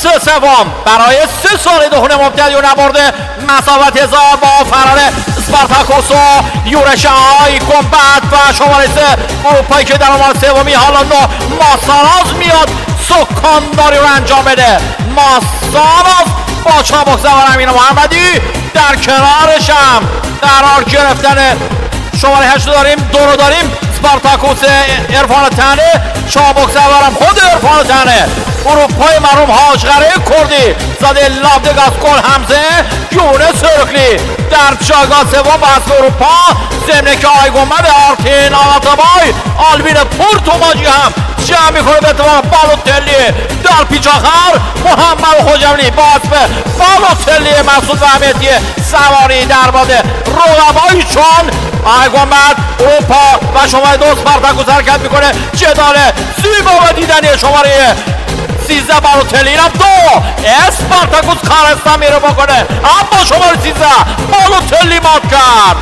شوت سوم برای 3 سال دهون مبتدی و نبرده مسافت هزار با فرار اسپارتاکوس و یورش های گنبد و شماره 3 اروپایی که در آمار سومی حالا ماساراز میاد سکانداری رو انجام بده. ماساراز با چابک زبان امین محمدی در کنارش هم قرار گرفتن شماره 8 داریم، 2 رو داریم اسپارتاکوس عرفان تنه، چابک زبانم خود عرفان تنه، اروپای مرحوم حاجقره کردی زده لابدگاس گل حمزه یونس ارکلی در جایگاه سوم با حسب اروپا، ضمن که آقای گنبد آرتین آتابای آلبین پورتوماجی هم جمع میکنه به اتفاق بالوتلی در پیچ آخر محمد خوجملی با حسب بالوتلی مسعود وحمیتی سواری در باده رقبایی چون آقای گنبد اروپا و شماره 2 اسپارتاکوس حرکت میکنه. جدال زیبا و دیدنی شماره 13 بالوتلی اینم 2 اسپارتاکوس کارستان میره بکنه اما شماره 13 بالوتلی مات کرد.